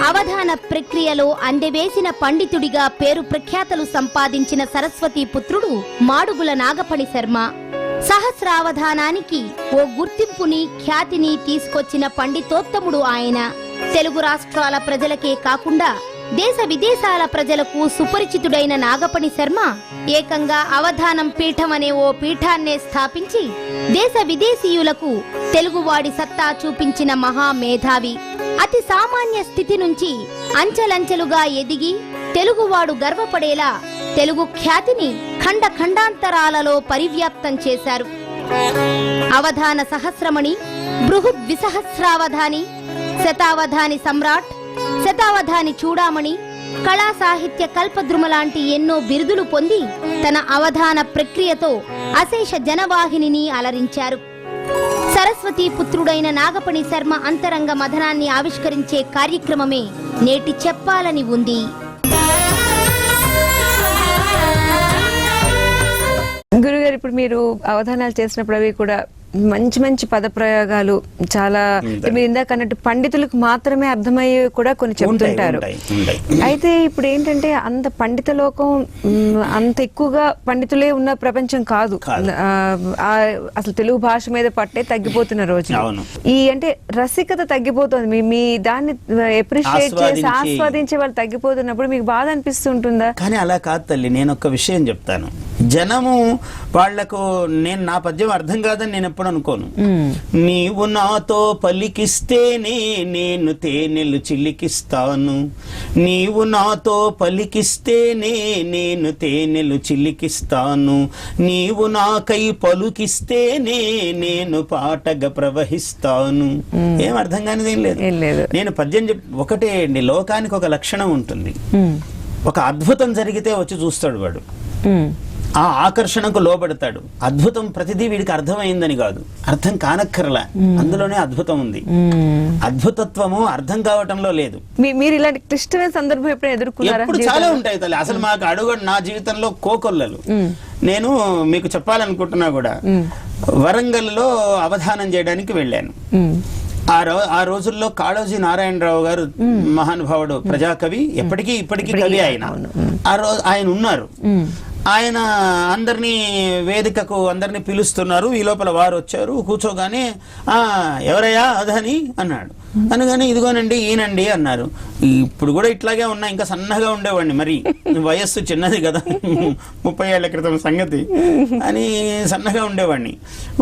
అవధాన ప్రక్రియలో అందెవేసిన పండితుడిగా పేరు ప్రఖ్యాతలు సంపాదించిన సరస్వతీ పుత్రుడు మాడుగుల నాగపణి శర్మ. సహస్రావధానానికి ఓ గుర్తింపుని, ఖ్యాతిని తీసుకొచ్చిన పండితోత్తముడు ఆయన. తెలుగు రాష్ట్రాల ప్రజలకే కాకుండా దేశ విదేశాల ప్రజలకు సుపరిచితుడైన నాగపణి శర్మ ఏకంగా అవధానం పీఠం అనే ఓ పీఠాన్నే స్థాపించి దేశ విదేశీయులకు తెలుగువాడి సత్తా చూపించిన మహామేధావి. అతి సామాన్య స్థితి నుంచి అంచెలంచెలుగా ఎదిగి తెలుగువాడు గర్వపడేలా తెలుగు ఖ్యాతిని ఖండ ఖండాంతరాలలో పరివ్యాప్తం చేశారు. అవధాన సహస్రమణి, బృహద్విసహస్రావధాని, శతావధాని సమ్రాట్, శతావధాని చూడామణి, కళా సాహిత్య కల్పద్రుమ లాంటి ఎన్నో బిరుదులు పొంది తన అవధాన ప్రక్రియతో అశేష జనవాహినిని అలరించారు. సరస్వతీ పుత్రుడైన నాగపణి శర్మ అంతరంగ మథనాన్ని ఆవిష్కరించే కార్యక్రమమే నేటి చెప్పాలని ఉంది. గురుగారు, ఇప్పుడు మీరు అవధానాలు చేసినప్పుడు అవి కూడా మంచి మంచి పదప్రయోగాలు చాలా మీరు ఇందాక అన్నట్టు పండితులకు మాత్రమే అర్థమయ్యే కూడా కొన్ని చెప్తుంటారు. అయితే ఇప్పుడు ఏంటంటే అంత పండిత లోకం అంత ఎక్కువగా పండితులే ఉన్న ప్రపంచం కాదు. అసలు తెలుగు భాష మీద పట్టే తగ్గిపోతున్న రోజు ఈ అంటే రసికత తగ్గిపోతుంది. మీ దాన్ని ఎప్రిషియేట్ చేసి ఆస్వాదించే వాళ్ళు తగ్గిపోతున్నప్పుడు మీకు బాధ అనిపిస్తుంటుందా? కానీ అలా కాదు తల్లి, నేను ఒక విషయం చెప్తాను. జనము వాళ్లకు నేను నా పద్యం అర్థం కాదని నేను ఎప్పుడు అనుకోను. నీవు నాతో పలికిస్తేనే నేను తేనెలు చిలికిస్తాను, నీవు నాతో పలికిస్తేనే నేను తేనెలు చిలికిస్తాను, నీవు నాకై పలుకిస్తేనే నేను పాటగా ప్రవహిస్తాను. ఏం అర్థం కానిది ఏం లేదు. నేను పద్యం ఒకటే అండి, లోకానికి ఒక లక్షణం ఉంటుంది. ఒక అద్భుతం జరిగితే వచ్చి చూస్తాడు వాడు, ఆ ఆకర్షణకు లోబడతాడు. అద్భుతం ప్రతిదీ వీడికి అర్థమైందని కాదు, అర్థం కానక్కర్లా, అందులోనే అద్భుతం ఉంది. అద్భుతత్వము అర్థం కావటంలో లేదు. మీరు ఇలాంటి క్లిష్టమైన సందర్భం ఎప్పుడు ఎదుర్కొన్నారా? ఎప్పుడు చాలా ఉంటాయి తల్లి. అసలు మాకు అడుగు నా జీవితంలో కోకొల్లలు. నేను మీకు చెప్పాలనుకుంటున్నా కూడా, వరంగల్లో అవధానం చేయడానికి వెళ్ళాను. ఆ రోజుల్లో కాళోజీ నారాయణరావు గారు మహానుభావుడు, ప్రజాకవి, ఇప్పటికీ కవి ఆయన. ఆయన ఉన్నారు. ఆయన అందరినీ వేదికకు అందరినీ పిలుస్తున్నారు. ఈ లోపల వారు వచ్చారు. కూర్చోగానే ఎవరయ్యా అదని అన్నాడు. అనగానే ఇదిగోనండి ఈయనండి అన్నారు. ఇప్పుడు కూడా ఇట్లాగే ఉన్నా, ఇంకా సన్నగా ఉండేవాడిని, మరి వయస్సు చిన్నది కదా, 30 ఏళ్ల క్రితం సంగతి అని సన్నగా ఉండేవాడిని.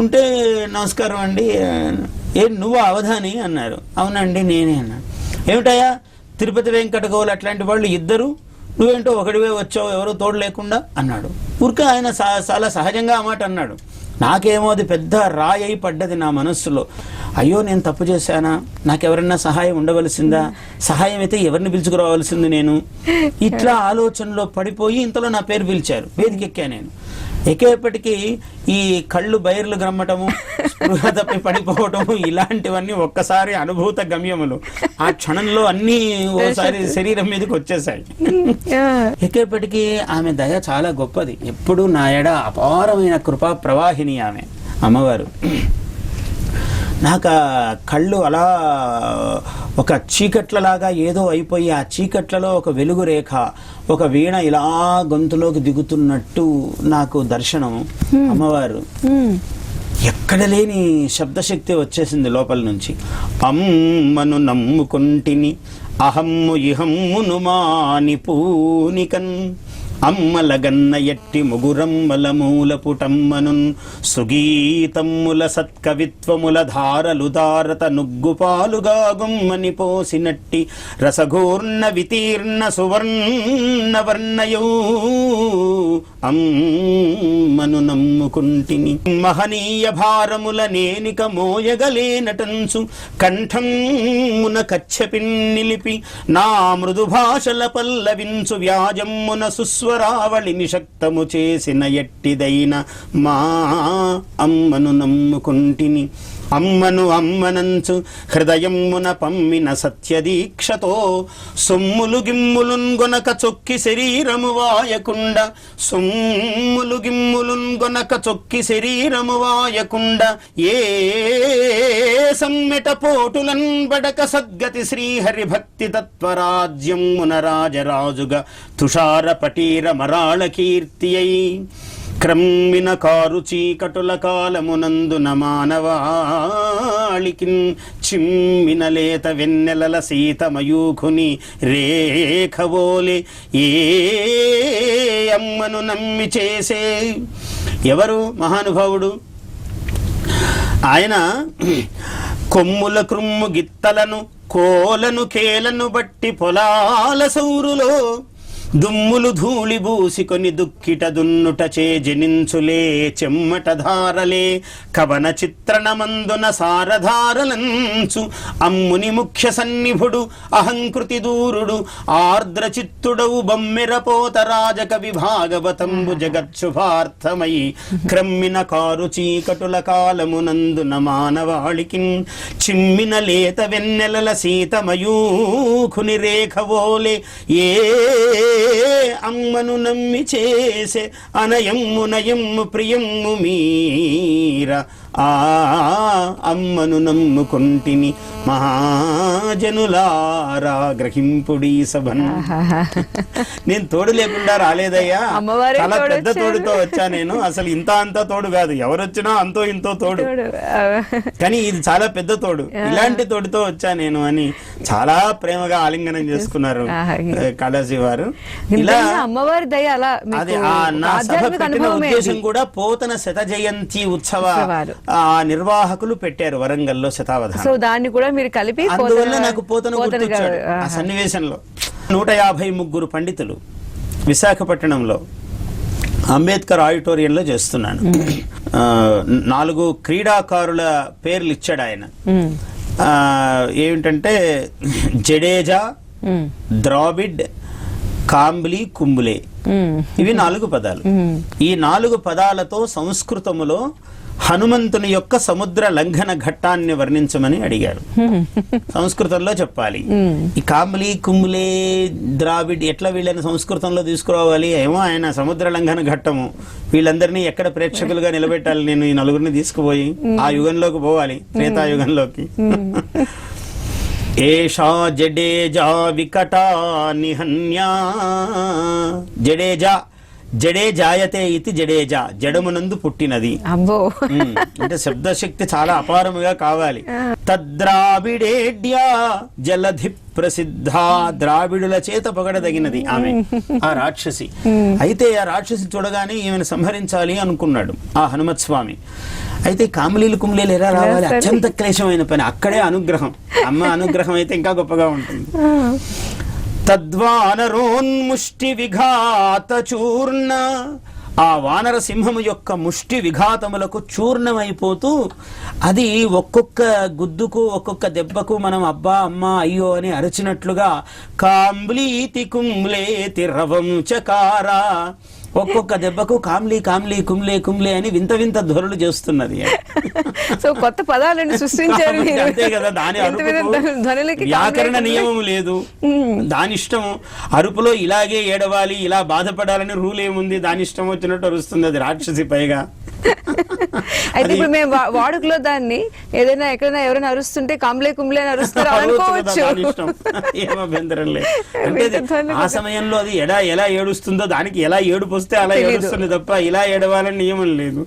ఉంటే నమస్కారం అండి, నువ్వు అవధాని అన్నారు. అవునండి నేనే అన్నాడు. ఏమిటయ్యా తిరుపతి వెంకట గౌలు అట్లాంటి వాళ్ళు ఇద్దరు, నువ్వేంటో ఒకడివే వచ్చావు, ఎవరో తోడు లేకుండా అన్నాడు. ఊరికే ఆయన చాలా సహజంగా ఆ మాట అన్నాడు. నాకేమో అది పెద్ద రాయి పడ్డది నా మనస్సులో. అయ్యో నేను తప్పు చేశానా, నాకెవరన్నా సహాయం ఉండవలసిందా, సహాయం అయితే ఎవరిని పిలుచుకురావాల్సింది నేను, ఇట్లా ఆలోచనలో పడిపోయి ఇంతలో నా పేరు పిలిచారు. వేదికెక్కా. నేను ఎక్కేపటికి ఈ కళ్ళు బైర్లు గ్రమ్మటము, స్పృహ తప్పి పడిపోవటము, ఇలాంటివన్నీ ఒక్కసారి అనుభూత గమ్యములు. ఆ క్షణంలో అన్ని ఓసారి శరీరం మీదకి వచ్చేసాయి. ఎక్కేపటికి ఆమె దయ చాలా గొప్పది. ఎప్పుడు నా ఎడ అపారమైన కృపా ప్రవాహిని ఆమె అమ్మవారు. నాకు ఆ కళ్ళు అలా ఒక చీకట్లలాగా ఏదో అయిపోయి, ఆ చీకట్లలో ఒక వెలుగు రేఖ, ఒక వీణ ఇలా గొంతులోకి దిగుతున్నట్టు నాకు దర్శనం. అమ్మవారు ఎక్కడ లేని శబ్దశక్తి వచ్చేసింది లోపల నుంచి. అమ్మను నమ్ముకుంటిని అహమ్ము ఇహమ్మును మాని పూనికన్, అమ్మలగన్న ఎట్టి ముగురమ్మల మూల పుటమ్మనున్, సుగీతమ్ముల సత్కవిత్వముల ధారలు దారత నుగ్గుపాలుగా గుమ్మని పోసినట్టి, రసఘూర్ణ వితీర్ణ సువర్ణ వర్ణయో అమ్మను నమ్ముకుంటిని. మహనీయ భారముల నేనిక మోయగలేనటంచు, కంఠమున కచ్చపిన్ నిలిపి నా మృదు భాషల పల్లవించు, వ్యాజమ్మున సుస్వరావళి నిశక్తము చేసిన ఎట్టిదైన మా అమ్మను నమ్ముకుంటిని. అమ్మను అమ్మనంచు హృదయమున పమ్మిన సత్యదీక్షతో సొమ్ములు గిమ్ములున్గొనక చొక్కి శరీరము వాయకుండ సొమ్ములు గిమ్ములున్గొనక చొక్కి శరీరము వాయకుండ ఏ సమ్మెట పోటులన్ బడక సద్గతి శ్రీహరి భక్తి తత్వరాజ్యమున రాజరాజుగా తుషార పటీర మరాళ కీర్తి అయి క్రమ్మిన కారు చీకటుల కాలమునందున మానవాళికిన్ చిమ్మిన లేత వెన్నెలల సీతమయూఖుని రేఖవోలే ఏ అమ్మను నమ్మి చేసే. ఎవరు మహానుభావుడు? ఆయన కొమ్ముల క్రుమ్ము గిత్తలను కోలను కేలను బట్టి పొలాల సౌరులో దుమ్ములు ధూళి బూసికొని దుక్కిట దున్నుట చే జనించులే చెమ్మట ధారలే కవన చిత్రణమందున సారధారలంచు అమ్ముని ముఖ్య సన్నిభుడు అహంకృతి దూరుడు ఆర్ద్ర చిత్తుడవు బమ్మెరపోత రాజకవి భాగవతంబు జగత్శుభార్థమై క్రమ్మిన కారు చీకటుల కాలమునందున మానవాళికి చిమ్మిన లేత వెన్నెలల సీతమయూఖుని రేఖవోలే ఏ అమ్మను నమ్మి చేసే అనయమ్ము నయమ్ము ప్రియమ్ము మీర ఆ అమ్మను నమ్ముకొంటిని మహాజనులారా గ్రహింపుడి సభన్. నేను తోడు లేకుండా రాలేదయ్యా, చాలా పెద్ద తోడుతో వచ్చా నేను. అసలు ఇంత అంత తోడు కాదు, ఎవరొచ్చినా అంతో ఇంతో తోడు, కానీ ఇది చాలా పెద్ద తోడు, ఇలాంటి తోడుతో వచ్చా నేను అని చాలా ప్రేమగా ఆలింగనం చేసుకున్నారు కాళాజీ వారు. ఇలా అమ్మవారి దయ అలా అది నా సభ పెట్టిన ఉద్దేశం కూడా పోతన శత జయంతి ఉత్సవ నిర్వాహకులు పెట్టారు వరంగల్లో శతావధానం. సో దాన్ని కూడా మీరు కలిపి అందువల్ల నాకు పోతన గుర్తొచ్చాడు ఆ సన్నివేశంలో. 153 పండితులు విశాఖపట్నంలో అంబేద్కర్ ఆడిటోరియంలో చేస్తున్నాను. 4 క్రీడాకారుల పేర్లు ఇచ్చాడు ఆయన. ఏమిటంటే జడేజా, ద్రావిడ్, కాంబ్లీ, కుంబ్లే, ఇవి 4 పదాలు. ఈ 4 పదాలతో సంస్కృతములో హనుమంతుని యొక్క సముద్ర లంఘన ఘట్టాన్ని వర్ణించమని అడిగారు. సంస్కృతంలో చెప్పాలి. ఈ కాంబ్లీ, కుంబ్లే, ద్రావిడ్ ఎట్లా వీళ్ళని సంస్కృతంలో తీసుకురావాలి? ఏమో ఆయన సముద్ర లంఘన ఘట్టము, వీళ్ళందరినీ ఎక్కడ ప్రేక్షకులుగా నిలబెట్టాలి? నేను ఈ 4గురిని తీసుకుపోయి ఆ యుగంలోకి పోవాలి, త్రేతాయుగంలోకి. ఏషా జడేజా వికటా నిహన్యా. జడేజా జడే జాయతే ఇతి జడేజా, జడమునందు పుట్టినది. అంటే శబ్దశక్తి చాలా అపారముగా కావాలి. తద్రావిడేడ్యా జలధి ప్రసిద్ధ, ద్రావిడుల చేత పొగడదగినది ఆమె, ఆ రాక్షసి. అయితే ఆ రాక్షసి చూడగానే ఈమెను సంహరించాలి అనుకున్నాడు ఆ హనుమత్ స్వామి. అయితే కాంబ్లీలు కుంబ్లీలు ఎలా రావాలి? అత్యంత క్లేశమైన పని. అక్కడే అనుగ్రహం, అమ్మ అనుగ్రహం అయితే ఇంకా గొప్పగా ఉంటుంది. తద్వానరోన్ముష్టి విఘాత చూర్ణ, ఆ వానర సింహము యొక్క ముష్టి విఘాతములకు చూర్ణమైపోతూ అది ఒక్కొక్క గుద్దుకు ఒక్కొక్క దెబ్బకు మనం అబ్బా అమ్మా అయ్యో అని అరచినట్లుగా కాంబ్లీతి కుంబ్లేతి రవం చకార, ఒక్కొక్క దెబ్బకు కామ్లీ కామ్లీ కుంబ్లే కుంబ్లే అని వింత వింత ధ్వనులు చేస్తున్నది. సో కొత్త పదాలను సృష్టించారు. అంతే కదా, దాని వ్యాకరణ నియమం లేదు, దాని ఇష్టం. అరుపులో ఇలాగే ఏడవాలి, ఇలా బాధపడాలని రూల్ ఏముంది? దాని ఇష్టం వచ్చినట్టు అరుస్తుంది అది రాక్షసి. పైగా అయితే ఇప్పుడు మేము వాడుకలో దాన్ని ఏదైనా ఎక్కడైనా ఎవరైనా అరుస్తుంటే కాంబ్లే కుంబ్లే అని అరుస్తారు అనుకోవచ్చు. ఏం అభ్యంతరం లేదు. అంటే ఆ సమయంలో అది ఎలా ఏడుస్తుందో, దానికి ఎలా ఏడుపు వస్తే అలా ఏడుస్తుంది తప్ప ఇలా ఏడవాలని నియమం లేదు.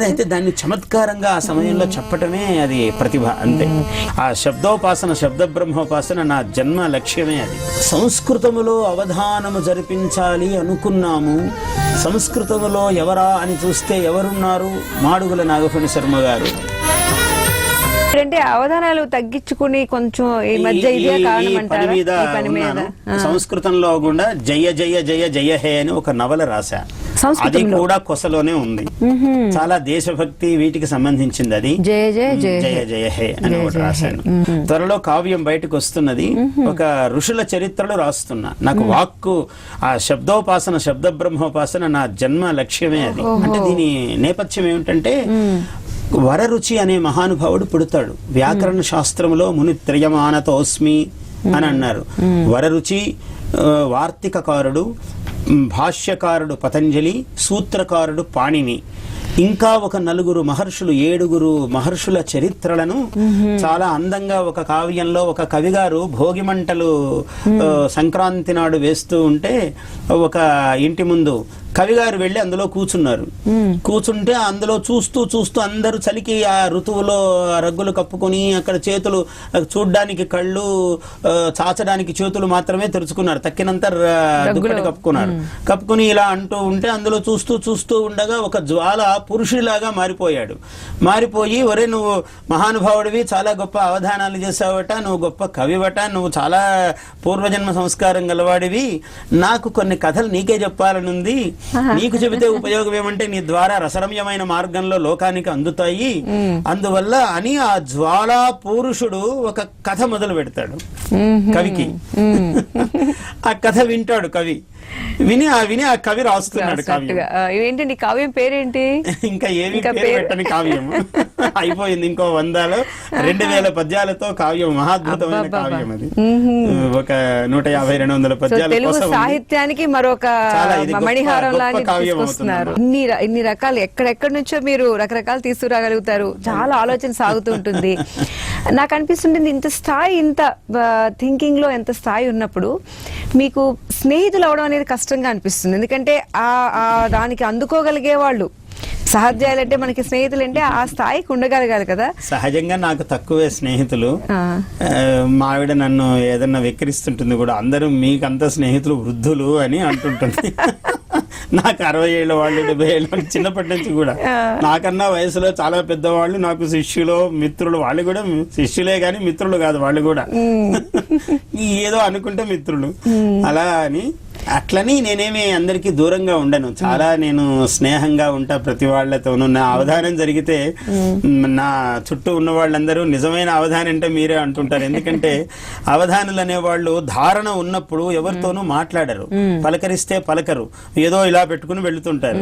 అయితే దాన్ని చమత్కారంగా ఆ సమయంలో చెప్పటమే అది ప్రతిభ, అంతే. ఆ శబ్దోపాసన, శబ్ద బ్రహ్మోపాసన నా జన్మ లక్ష్యమే అది. సంస్కృతములో అవధానము జరిపించాలి అనుకున్నాము. సంస్కృతములో ఎవరా అని చూస్తే ఎవరున్నారు? మాడుగుల నాగఫణి శర్మ గారు. అంటే అవధానాలు తగ్గించుకుని కొంచెం ఈ మధ్య ఇదే కారణమంటారా? సంస్కృతంలో కూడా జయ జయ జయ జయ హే అని ఒక నవల రాశా. అది కూడా కొసలోనే ఉంది. చాలా దేశభక్తి వీటికి సంబంధించింది. అది జయ జయ జయ జయ హే అని ఒకటి రాశాను. త్వరలో కావ్యం బయటకు వస్తున్నది. ఒక ఋషుల చరిత్రలు రాస్తున్నా. నాకు వాక్కు, ఆ శబ్దోపాసన, శబ్ద బ్రహ్మోపాసన నా జన్మ లక్ష్యమే అది. అంటే దీని నేపథ్యం ఏమిటంటే వరరుచి అనే మహానుభావుడు పుడతాడు. వ్యాకరణ శాస్త్రంలో మునిత్రయమానతోస్మి అని అన్నారు. వరరుచి వార్తికకారుడు, భాష్యకారుడు పతంజలి, సూత్రకారుడు పాణిని, ఇంకా ఒక 4 మహర్షులు, 7 మహర్షుల చరిత్రలను చాలా అందంగా ఒక కావ్యంలో ఒక కవిగారు భోగిమంటలు సంక్రాంతి నాడు వేస్తూ ఉంటే ఒక ఇంటి ముందు కవిగారు వెళ్ళి అందులో కూర్చున్నారు. కూర్చుంటే అందులో చూస్తూ చూస్తూ అందరూ చలికి ఆ ఋతువులో రగ్గులు కప్పుకొని అక్కడ చేతులు చూడ్డానికి కళ్ళు, చాచడానికి చేతులు మాత్రమే తెరుచుకున్నారు, తక్కినంత దుప్పటి కప్పుకున్నారు. కప్పుకుని ఇలా అంటూ ఉంటే అందులో చూస్తూ చూస్తూ ఉండగా ఒక జ్వాల పురుషుడిలాగా మారిపోయాడు. మారిపోయి, ఒరే నువ్వు మహానుభావుడివి, చాలా గొప్ప అవధానాలు చేసావట, నువ్వు గొప్ప కవివట, నువ్వు చాలా పూర్వజన్మ సంస్కారం గలవాడివి, నాకు కొన్ని కథలు నీకే చెప్పాలనుంది, నీకు చెబితే ఉపయోగం ఏమంటే నీ ద్వారా రసరమ్యమైన మార్గంలో లోకానికి అందుతాయి, అందువల్ల అని ఆ జ్వాలా పురుషుడు ఒక కథ మొదలు పెడతాడు కవికి. ఆ కథ వింటాడు కవి. విని ఆ కవి రాస్తున్నాడు కావ్యం. ఏంటండి కావ్యం పేరేంటి? ఇంకా ఏమి పేరు పెట్టని కావ్యం అయిపోయింది. ఇంకో 100లో 2000 పద్యాలతో కావ్యం, మహాద్భుతమైన కావ్యం అది. ఒక 150-200 పద్యాల తెలుగు కోసం సాహిత్యానికి మరొక మణిహారం లాంటి తీసుకొస్తున్నారు. ఇన్ని రకాలు ఎక్కడెక్కడి నుంచో మీరు రకరకాలు తీసుకురాగలుగుతారు. చాలా ఆలోచన సాగుతూ ఉంటుంది. నాకు అనిపిస్తుంటుంది ఇంత స్థాయి, ఇంత థింకింగ్ లో ఎంత స్థాయి ఉన్నప్పుడు మీకు స్నేహితులు అవడం అనేది కష్టంగా అనిపిస్తుంది. ఎందుకంటే దానికి అందుకోగలిగే వాళ్ళు, సహజాలంటే మనకి స్నేహితులు అంటే ఆ స్థాయికి ఉండగలగాలి కదా. సహజంగా నాకు తక్కువే స్నేహితులు. మా ఆవిడ నన్ను ఏదన్నా వెక్కిరిస్తుంటుంది కూడా, అందరూ మీకంతా స్నేహితులు వృద్ధులు అని అంటుంటుంది. నాకు 60 ఏళ్ళ వాళ్ళు, 70 ఏళ్ళ వాళ్ళు, చిన్నప్పటి నుంచి కూడా నాకన్నా వయసులో చాలా పెద్దవాళ్ళు నాకు శిష్యులు, మిత్రులు. వాళ్ళు కూడా శిష్యులే గాని మిత్రులు కాదు, వాళ్ళు కూడా ఏదో అనుకుంటే మిత్రులు. అలా అని అట్లని నేనేమి అందరికీ దూరంగా ఉండను. చాలా నేను స్నేహంగా ఉంటా ప్రతి వాళ్ళతోనూ. నా అవధానం జరిగితే నా చుట్టూ ఉన్న వాళ్ళందరూ నిజమైన అవధానం అంటే మీరే అంటుంటారు. ఎందుకంటే అవధానులు అనేవాళ్ళు ధారణ ఉన్నప్పుడు ఎవరితోనూ మాట్లాడరు, పలకరిస్తే పలకరు, ఏదో ఇలా పెట్టుకుని వెళుతుంటారు.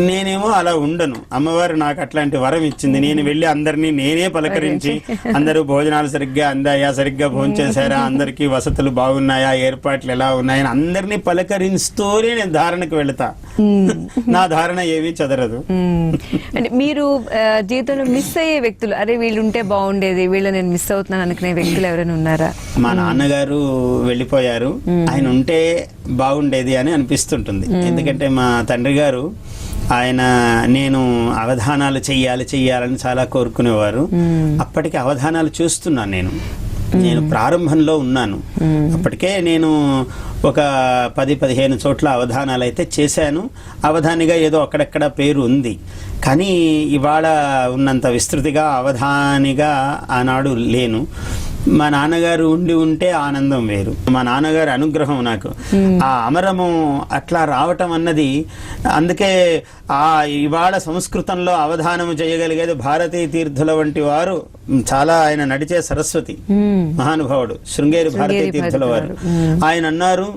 నేనేమో అలా ఉండను. అమ్మవారు నాకు అట్లాంటి వరం ఇచ్చింది. నేను వెళ్ళి అందరినీ నేనే పలకరించి, అందరూ భోజనాలు సరిగ్గా అందాయా, సరిగ్గా భోంచేశారా, అందరికీ వసతులు బాగున్నాయా, ఏర్పాట్లు ఎలా ఉన్నాయని అందరినీ పలకరిస్తూనే నేను ధారణకు వెళతా. నా ధారణ ఏమీ చదరదు. అంటే మీరు జీవితంలో మిస్ అయ్యే వ్యక్తులు, అరే వీళ్ళు ఉంటే బాగుండేది, వీళ్ళు నేను మిస్ అవుతున్నాను అనుకునే వ్యక్తులు ఎవరైనా ఉన్నారా? మా నాన్నగారు వెళ్ళిపోయారు, ఆయన ఉంటే బాగుండేది అని అనిపిస్తుంటుంది. ఎందుకంటే మా తండ్రి గారు, ఆయన నేను అవధానాలు చెయ్యాలని చాలా కోరుకునేవారు. అప్పటికి అవధానాలు చూస్తున్నాను నేను ప్రారంభంలో ఉన్నాను. అప్పటికే నేను ఒక 10-15 చోట్ల అవధానాలు అయితే చేశాను. అవధానిగా ఏదో అక్కడక్కడ పేరు ఉంది, కానీ ఇవాళ ఉన్నంత విస్తృతిగా అవధానిగా ఆనాడు లేను. మా నాన్నగారు ఉంటే ఆనందం వేరు. మా నాన్నగారి అనుగ్రహం నాకు ఆ అమరము అట్లా రావటం అన్నది. అందుకే ఇవాళ సంస్కృతంలో అవధానము చేయగలిగేది భారతీ తీర్థుల వంటి వారు. చాలా ఆయన నడిచే సరస్వతి మహానుభావుడు శృంగేరి భారతీ తీర్థుల వారు. ఆయన అన్నారు,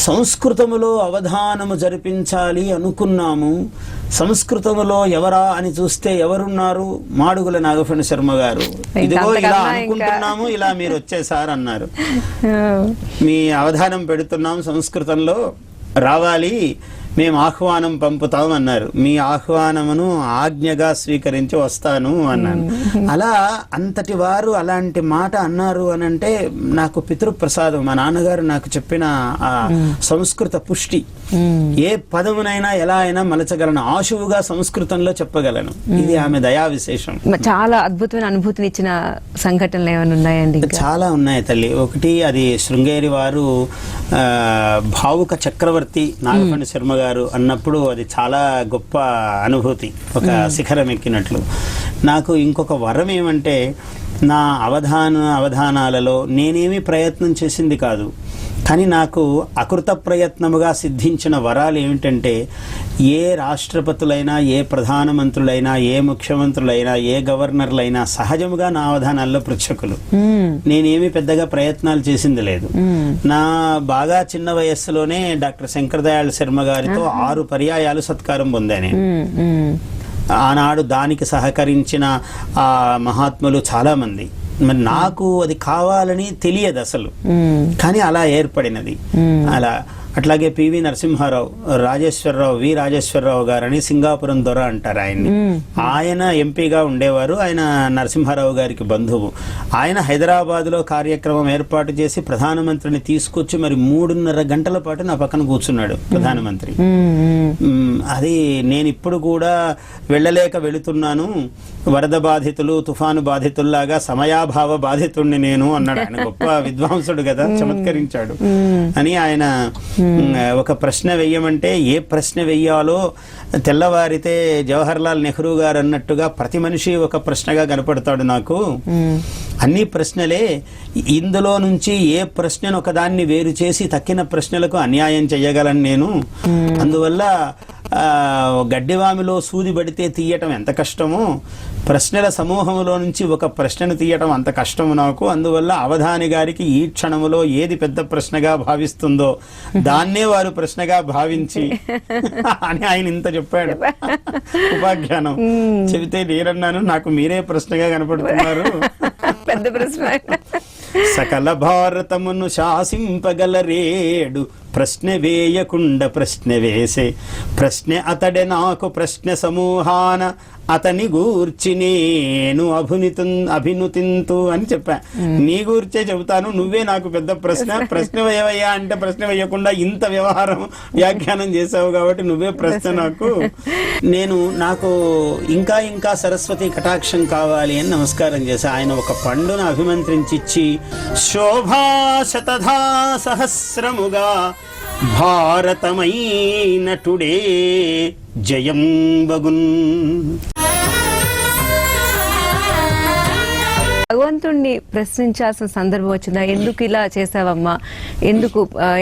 సంస్కృతములో అవధానము జరిపించాలి అనుకున్నాము, సంస్కృతములో ఎవరా అని చూస్తే ఎవరున్నారు? మాడుగుల నాగఫణి శర్మ గారు. ఇదిగో ఇలా అనుకుంటున్నాము, ఇలా మీరు వచ్చేసారు అన్నారు. మీ అవధానం పెడుతున్నాం, సంస్కృతంలో రావాలి, మేము ఆహ్వానం పంపుతాం అన్నారు. మీ ఆహ్వానమును ఆజ్ఞగా స్వీకరించి వస్తాను అన్నాను. అలా అంతటి వారు అలాంటి మాట అన్నారు అని అంటే నాకు పితృప్రసాదం. మా నాన్నగారు నాకు చెప్పిన ఆ సంస్కృత పుష్టి. ఏ పదమునైనా ఎలా అయినా మలచగలను, ఆశువుగా సంస్కృతంలో చెప్పగలను. ఇది ఆమె దయా విశేషం. చాలా అద్భుతమైన అనుభూతిని ఇచ్చిన సంఘటనలు ఏమైనా ఉన్నాయండి? చాలా ఉన్నాయి తల్లి. ఒకటి, అది శృంగేరి వారు భావుక చక్రవర్తి నాగఫణి శర్మ గారు అన్నప్పుడు అది చాలా గొప్ప అనుభూతి, ఒక శిఖరం ఎక్కినట్లు. నాకు ఇంకొక వరం ఏమంటే, నా అవధానాలలో నేనేమి ప్రయత్నం చేసింది కాదు, కానీ నాకు అకృత ప్రయత్నముగా సిద్ధించిన వరాలు ఏమిటంటే, ఏ రాష్ట్రపతులైనా, ఏ ప్రధానమంత్రులైనా, ఏ ముఖ్యమంత్రులైనా, ఏ గవర్నర్లైనా సహజముగా నా అవధానాల్లో పృచ్ఛకులు. నేనేమి పెద్దగా ప్రయత్నాలు చేసింది లేదు. నా బాగా చిన్న వయస్సులోనే డాక్టర్ శంకర్ దయాళ్ శర్మ గారితో 6 పర్యాయాలు సత్కారం పొందాను. ఆనాడు దానికి సహకరించిన ఆ మహాత్ములు చాలా మంది. మరి నాకు అది కావాలని తెలియదు అసలు, కానీ అలా ఏర్పడినది. అలా అట్లాగే పివి నరసింహారావు, వి రాజేశ్వరరావు గారని సింగాపురం దొర అంటారు ఆయన్ని. ఆయన ఎంపీగా ఉండేవారు. ఆయన నరసింహారావు గారికి బంధువు. ఆయన హైదరాబాద్లో కార్యక్రమం ఏర్పాటు చేసి ప్రధానమంత్రిని తీసుకొచ్చి మరి 3.5 గంటల పాటు నా పక్కన కూర్చున్నాడు ప్రధానమంత్రి. అది నేను ఇప్పుడు కూడా వెళ్ళలేక వెళుతున్నాను, వరద బాధితులు తుఫాను బాధితుల్లాగా సమయాభావ బాధితుడిని నేను అన్నాడు. ఆయన గొప్ప విద్వాంసుడు కదా, చమత్కరించాడు అని. ఆయన ఒక ప్రశ్న వెయ్యమంటే ఏ ప్రశ్న వెయ్యాలో తెల్లవారితే జవహర్లాల్ నెహ్రూ గారు అన్నట్టుగా ప్రతి మనిషి ఒక ప్రశ్నగా కనపడతాడు నాకు. అన్ని ప్రశ్నలే, ఇందులో నుంచి ఏ ప్రశ్నను ఒకదాన్ని వేరు చేసి తక్కిన ప్రశ్నలకు అన్యాయం చెయ్యగలను నేను. అందువల్ల గడ్డివామిలో సూది పడితే తీయటం ఎంత కష్టమో, ప్రశ్నల సమూహంలో నుంచి ఒక ప్రశ్నను తీయటం అంత కష్టము నాకు. అందువల్ల అవధాని గారికి ఈ క్షణములో ఏది పెద్ద ప్రశ్నగా భావిస్తుందో దాన్నే వారు ప్రశ్నగా భావించి అని ఆయన ఇంత చెప్పాడు ఉపాఖ్యానం. చెబితే నేనన్నాను, నాకు మీరే ప్రశ్నగా కనపడుతున్నారు. పెద్ద ప్రశ్న. సకల భారతమును శాసింపగలరేడు ప్రశ్న వేయకుండ ప్రశ్న వేసే ప్రశ్న అతడే నాకు ప్రశ్న సమూహాన అతని గూర్చి నేను అభినుతింతు అని చెప్పా. నీ గూర్చే చెబుతాను, నువ్వే నాకు పెద్ద ప్రశ్న వేయవయ్యా అంటే ప్రశ్న వేయకుండా ఇంత వ్యవహారం వ్యాఖ్యానం చేసావు కాబట్టి నువ్వే ప్రశ్న నాకు. నాకు ఇంకా ఇంకా సరస్వతి కటాక్షం కావాలి అని నమస్కారం చేశా. ఆయన ఒక పండును అభిమంత్రించిచ్చి శోభా శతధా సహస్రముగా భారతమైనటుడే జయం బగున్. భగవంతుణ్ణి ప్రశ్నించాల్సిన సందర్భం వచ్చిందా? ఎందుకు ఇలా చేసావమ్మా,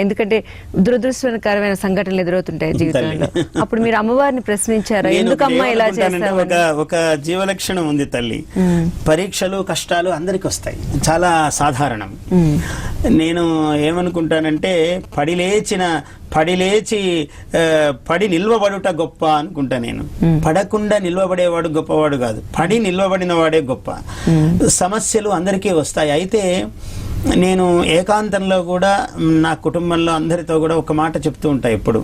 ఎందుకంటే దురదృష్టకరమైన సంఘటనలు ఎదురవుతుంటాయి జీవితంలో. అప్పుడు మీరు అమ్మవారిని ప్రశ్నించారా, ఎందుకమ్మా ఇలా చేసావు? ఒక జీవలక్షణం ఉంది తల్లి. పరీక్షలు కష్టాలు అందరికి వస్తాయి, చాలా సాధారణం. నేను ఏమనుకుంటానంటే పడి నిల్వబడుట గొప్ప అనుకుంటా. నేను పడకుండా నిల్వబడేవాడు గొప్పవాడు కాదు, పడి నిల్వబడిన వాడే గొప్ప. సమస్యలు అందరికీ వస్తాయి. అయితే నేను ఏకాంతంలో కూడా నా కుటుంబంలో అందరితో కూడా ఒక మాట చెప్తూ ఉంటా ఎప్పుడు.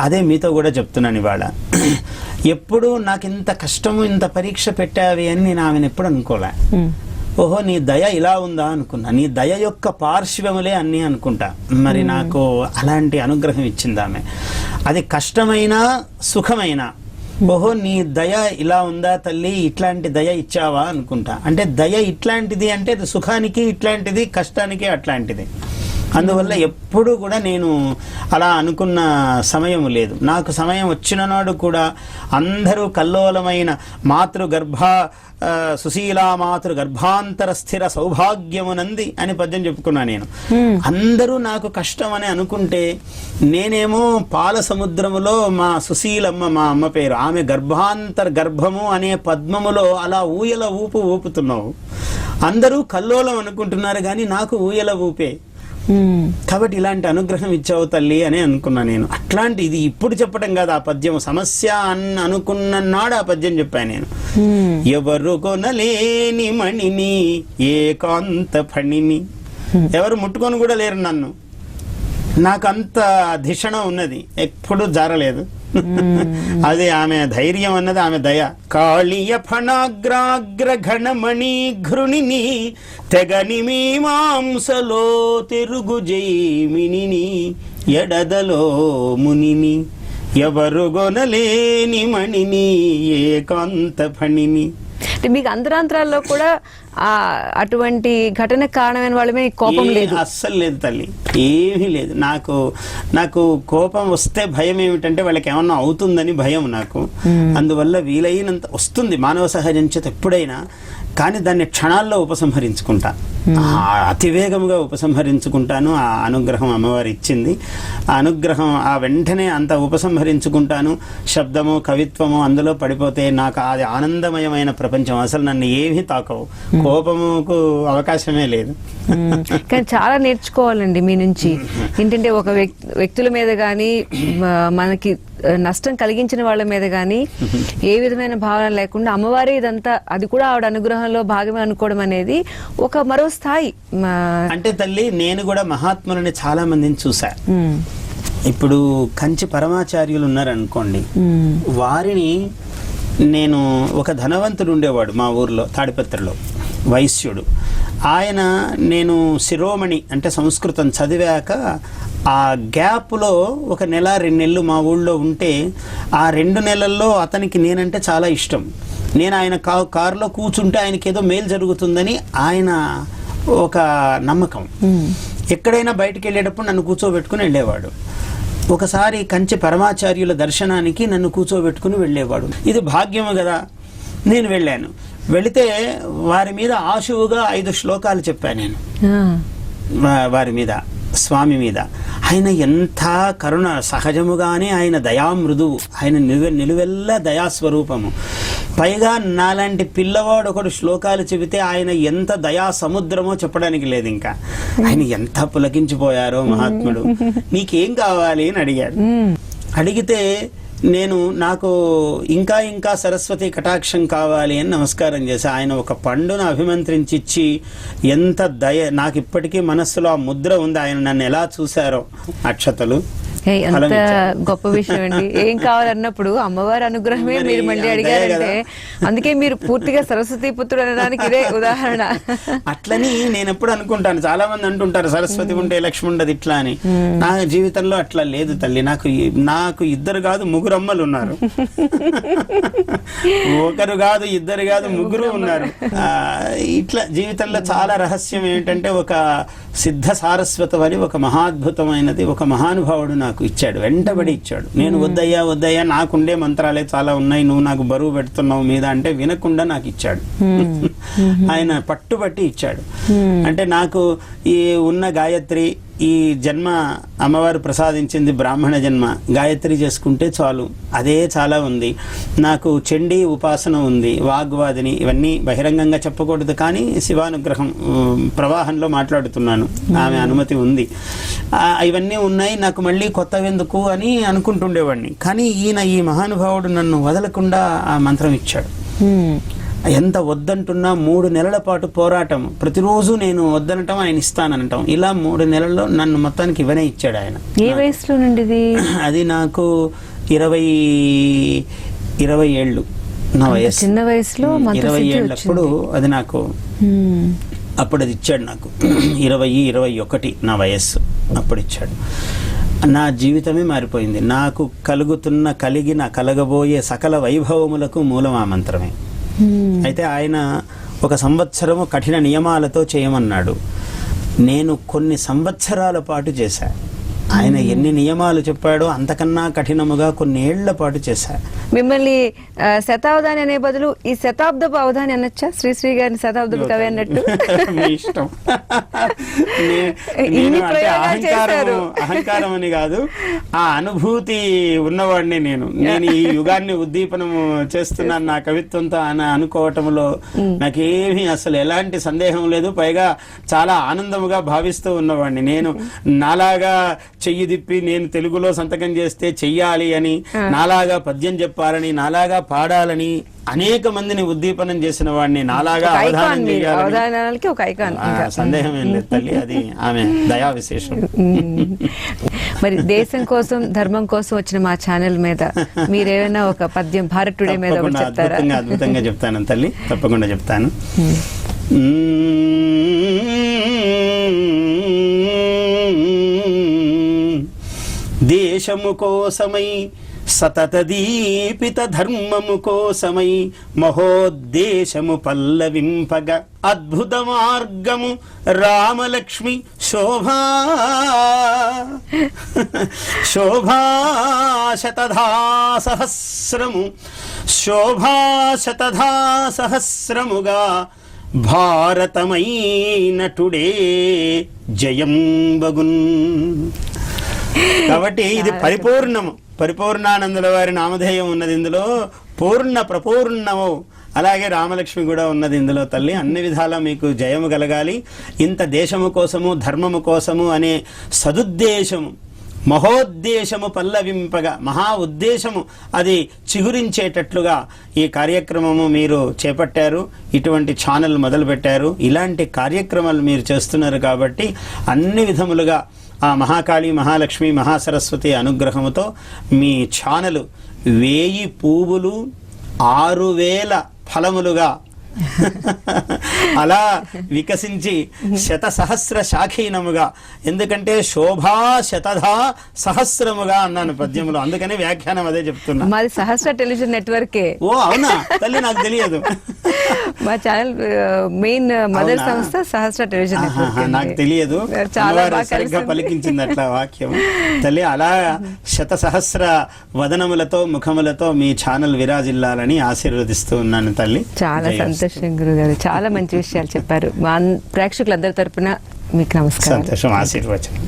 అదే మీతో కూడా చెప్తున్నాను ఇవాళ. ఎప్పుడు నాకు ఇంత కష్టము ఇంత పరీక్ష పెట్టావి అని నేను ఆమెను ఎప్పుడు అనుకోలే. ఓహో నీ దయ ఇలా ఉందా అనుకున్నా. నీ దయ యొక్క పార్శ్వములే అన్నీ అనుకుంటా. మరి నాకు అలాంటి అనుగ్రహం ఇచ్చింది ఆమె. అది కష్టమైనా సుఖమైనా ఓహో నీ దయ ఇలా ఉందా తల్లి, ఇట్లాంటి దయ ఇచ్చావా అనుకుంటా. అంటే దయ ఇట్లాంటిది అంటే అది సుఖానికి ఇట్లాంటిది, కష్టానికి అట్లాంటిది. అందువల్ల ఎప్పుడు కూడా నేను అలా అనుకున్న సమయం లేదు. నాకు సమయం వచ్చిన నాడు కూడా అందరూ కల్లోలమైన సుశీలా మాతృ గర్భాంతర స్థిర సౌభాగ్యమునంది అని పద్యం చెప్పుకున్నా నేను. అందరూ నాకు కష్టం అని అనుకుంటే నేనేమో పాల సముద్రములో మా సుశీలమ్మ, మా అమ్మ పేరు, ఆమె గర్భము అనే పద్మములో అలా ఊయల ఊపుతున్నావు. అందరూ కల్లోలం అనుకుంటున్నారు కానీ నాకు ఊయల ఊపే. కాబట్టి ఇలాంటి అనుగ్రహం ఇచ్చావు తల్లి అని అనుకున్నా నేను. అట్లాంటి ఇది ఇప్పుడు చెప్పడం కాదు, ఆ పద్యం సమస్య అనుకున్న నాడు ఆ పద్యం చెప్పాను నేను. ఎవరు కొనలేని మణిని ఏకాంత ఫణిని, ఎవరు ముట్టుకొని కూడా లేరు నన్ను. నాకంత ధిషణం ఉన్నది, ఎప్పుడు జారలేదు. అదే ఆమె ధైర్యం అన్నది, ఆమె దయ. కాళీయ ఫణాగ్రాగ్ర ఘనమణి ఘృణిని తెగని మీమాంసలో తిరుగు జైమిని ఎడదలో మునిని ఎవరు గొనలేని మణిని ఏకాంత ఫణిని. అంటే మీకు అంతరాంతరాల్లో కూడా అటువంటి ఘటన కారణమైన వాళ్ళ మీద కోపం లేదు? అస్సలు లేదు తల్లి, ఏమీ లేదు. నాకు కోపం వస్తే భయం ఏమిటంటే వాళ్ళకి ఏమన్నా అవుతుందని భయం నాకు. అందువల్ల వీలైనంత వస్తుంది మానవ సహజం చేత ఎప్పుడైనా, కానీ దాన్ని క్షణాల్లో ఉపసంహరించుకుంటా, అతివేగంగా ఉపసంహరించుకుంటాను. ఆ అనుగ్రహం అమ్మవారు ఇచ్చింది. ఆ అనుగ్రహం ఆ వెంటనే అంత ఉపసంహరించుకుంటాను. శబ్దము కవిత్వము అందులో పడిపోతే నాకు అది ఆనందమయమైన ప్రపంచం. అసలు నన్ను ఏమీ తాకవు, కోపముకు అవకాశమే లేదు. కానీ చాలా నేర్చుకోవాలండి మీ నుంచి. ఏంటంటే ఒక వ్యక్తుల మీద కానీ మనకి నష్టం కలిగించిన వాళ్ళ మీద గానీ ఏ విధమైన భావన లేకుండా అమ్మవారి ఇదంతా అది కూడా ఆవిడ అనుగ్రహంలో భాగమే అనుకోవడం అనేది ఒక మరో స్థాయి. అంటే తల్లి నేను కూడా మహాత్ములని చాలా మందిని చూసా. ఇప్పుడు కంచి పరమాచార్యులు ఉన్నారనుకోండి, వారిని నేను ఒక ధనవంతుడు ఉండేవాడు మా ఊర్లో తాడిపత్రిలో, వైశ్యుడు. ఆయన నేను శిరోమణి అంటే సంస్కృతం చదివాక ఆ గ్యాప్లో 1 నెల 2 నెలలు మా ఊళ్ళో ఉంటే ఆ 2 నెలల్లో అతనికి నేనంటే చాలా ఇష్టం. నేను ఆయన కారులో కూర్చుంటే ఆయనకి ఏదో మేలు జరుగుతుందని ఆయన ఒక నమ్మకం. ఎక్కడైనా బయటికి వెళ్ళేటప్పుడు నన్ను కూర్చోబెట్టుకుని వెళ్ళేవాడు. ఒకసారి కంచి పరమాచార్యుల దర్శనానికి నన్ను కూర్చోబెట్టుకుని వెళ్ళేవాడు. ఇది భాగ్యము కదా. నేను వెళ్ళాను. వెళితే వారి మీద ఆశువుగా 5 శ్లోకాలు చెప్పాను నేను. వారి మీద, స్వామి మీద. ఆయన ఎంత కరుణ, సహజముగానే ఆయన దయామృదువు, ఆయన నిలువెల్ల దయాస్వరూపము. పైగా నాలాంటి పిల్లవాడు ఒకడు శ్లోకాలు చెబితే ఆయన ఎంత దయా సముద్రమో చెప్పడానికి లేదు. ఇంకా ఆయన ఎంత పులకించిపోయారో మహాత్ముడు. నీకేం కావాలి అని అడిగాడు. అడిగితే నాకు ఇంకా ఇంకా సరస్వతి కటాక్షం కావాలి అని నమస్కారం చేశా. ఆయన ఒక పండును అభిమంత్రించి ఇచ్చి, ఎంత దయ, నాకు ఇప్పటికీ మనస్సులో ఆ ముద్ర ఉంది. ఆయన నన్ను ఎలా చూశారో, అక్షతలు. అంత గొప్ప విషయం అండి. ఏం కావాలన్నప్పుడు అమ్మవారి అనుగ్రహమే మీరు మళ్ళీ అడిగారంటే, అందుకే మీరు పూర్తిగా సరస్వతి పుత్రుడు అనడానికి ఇదే ఉదాహరణ. అట్లని నేను ఎప్పుడు అనుకుంటాను. చాలా మంది అంటుంటారు సరస్వతి ఉంటే లక్ష్మి ఉండదు ఇట్లా అని. నా జీవితంలో అట్లా లేదు తల్లి. నాకు 2 కాదు 3 అమ్మలు ఉన్నారు. 1 కాదు 2 కాదు 3 ఉన్నారు. ఇట్లా జీవితంలో చాలా రహస్యం ఏంటంటే, ఒక సిద్ధ సారస్వతం అని ఒక మహాద్భుతమైనది ఒక మహానుభావుడు నాకు ఇచ్చాడు, వెంటబడి ఇచ్చాడు. నేను వద్దయ్యా నాకుండే మంత్రాలే చాలా ఉన్నాయి, నువ్వు నాకు బరువు పెడుతున్నావు మీద అంటే వినకుండా నాకు ఇచ్చాడు. ఆయన పట్టుబట్టి ఇచ్చాడు. అంటే నాకు ఈ ఉన్న గాయత్రి, ఈ జన్మ అమ్మవారు ప్రసాదించింది బ్రాహ్మణ జన్మ, గాయత్రి చేసుకుంటే చాలు, అదే చాలా ఉంది. నాకు చండీ ఉపాసన ఉంది, వాగ్వాదిని, ఇవన్నీ బహిరంగంగా చెప్పకూడదు కానీ శివానుగ్రహం ప్రవాహంలో మాట్లాడుతున్నాను, ఆమె అనుమతి ఉంది. ఇవన్నీ ఉన్నాయి. నాకు మళ్ళీ కొత్తవెందుకు అని అనుకుంటుండేవాడిని. కానీ ఈ మహానుభావుడు నన్ను వదలకుండా ఆ మంత్రం ఇచ్చాడు. ఎంత వద్దంటున్నా 3 నెలల పాటు పోరాటం. ప్రతిరోజు నేను వద్దనటం, ఆయన ఇస్తానటం. ఇలా 3 నెలల్లో నన్ను మొత్తానికి ఇవనే ఇచ్చాడు ఆయన. ఏ వయసులో నుండి అది? నాకు 20 ఏళ్ళు నా వయసు. చిన్న వయసులో 20 ఏళ్ళప్పుడు అది నాకు, అప్పుడు అది ఇచ్చాడు నాకు. 21 నా వయస్సు అప్పుడు ఇచ్చాడు. నా జీవితమే మారిపోయింది. నాకు కలగబోయే సకల వైభవములకు మూలం ఆ మంత్రమే. అయితే ఆయన 1 సంవత్సరము కఠిన నియమాలతో చేయమన్నాడు. నేను కొన్ని సంవత్సరాల పాటు చేశా. ఆయన ఎన్ని నియమాలు చెప్పాడో అంతకన్నా కఠినముగా కొన్ని ఏళ్ల పాటు చేశా. మిమ్మల్ని శతావధాని అనే బదులు ఈ శతాబ్దపు అవధాని అనొచ్చా? శ్రీశ్రీ గారిని శతాబ్దపు కవి అన్నట్టు. మీ ఇష్టం. అహంకారం అని కాదు, ఆ అనుభూతి ఉన్నవాడిని నేను ఈ యుగాన్ని ఉద్దీపనము చేస్తున్నాను నా కవిత్వంతో అని అనుకోవటంలో నాకేమీ అసలు ఎలాంటి సందేహం లేదు. పైగా చాలా ఆనందముగా భావిస్తూ ఉన్నవాడిని. నేను నాలాగా చెయ్యి దిప్పి నేను తెలుగులో సంతకం చేస్తే చెయ్యాలి అని, నాలాగా పద్యం చెప్పాలని, నాలాగా పాడాలని అనేక మందిని ఉద్దీపనం చేసిన వాడిని, నాలాగా అవధానం చేయాలని ఒక ఐకాన్, సందేహం ఏం లేదు తల్లి. అది ఆమె దయా విశేషం. మరి దేశం కోసం, ధర్మం కోసం వచ్చిన మా ఛానల్ మీద మీరేమైనా ఒక పద్యం భారత్ టుడే మీద చెప్తారా? అద్భుతంగా చెప్తాను తల్లి, తప్పకుండా చెప్తాను. దేశము కోసమై సతత దీపిత ధర్మము కోసమై మహోద్దేశము పల్లవింపగ అద్భుత మార్గము రామలక్ష్మి శోభా శోభా శతధా భారతమైన టుడే జయం బగున్. కాబట్టి ఇది పరిపూర్ణానందుల వారి నామధేయం ఉన్నది ఇందులో, ప్రపూర్ణము. అలాగే రామలక్ష్మి కూడా ఉన్నది ఇందులో తల్లి. అన్ని విధాలా మీకు జయము కలగాలి. ఇంత దేశము కోసము, ధర్మము కోసము అనే సదుద్దేశము మహోద్దేశము పల్లవింపగా, మహా ఉద్దేశము అది చిగురించేటట్లుగా ఈ కార్యక్రమము మీరు చేపట్టారు, ఇటువంటి ఛానల్ మొదలుపెట్టారు. ఇలాంటి కార్యక్రమాలు మీరు చేస్తున్నారు కాబట్టి అన్ని విధములుగా ఆ మహాకాళి, మహాలక్ష్మి, మహాసరస్వతి అనుగ్రహముతో మీ ఛానల్ 1000 పువ్వులు 6000 ఫలములుగా అలా వికసించి 100 శాఖీనముగా, ఎందుకంటే శోభా 100 సహస్రముగా అన్నాను పద్యములో, అందుకని వ్యాఖ్యానం అదే చెప్తున్నా. మాది సహస్ర టెలివిజన్ నెట్వర్కే. ఓ అవునా తల్లి, నాకు తెలియదు. మా ఛానల్ మెయిన్ మదర్ సంస్థ సహస్ర టెలివిజన్ నెట్వర్క్. నాకు తెలియదు, చాలా సరిగ్గా పలికించింది అట్లా వాక్యం. తల్లి అలా 100 వదనములతో ముఖములతో మీ ఛానల్ విరాజిల్లాలని ఆశీర్వదిస్తూ ఉన్నాను తల్లి. చాలా సంతోషం గురుగారు, చాలా మంచి విషయాలు చెప్పారు. మా ప్రేక్షకులందరి తరపున మీకు నమస్కారం. సంతోషం, ఆశీర్వచనం.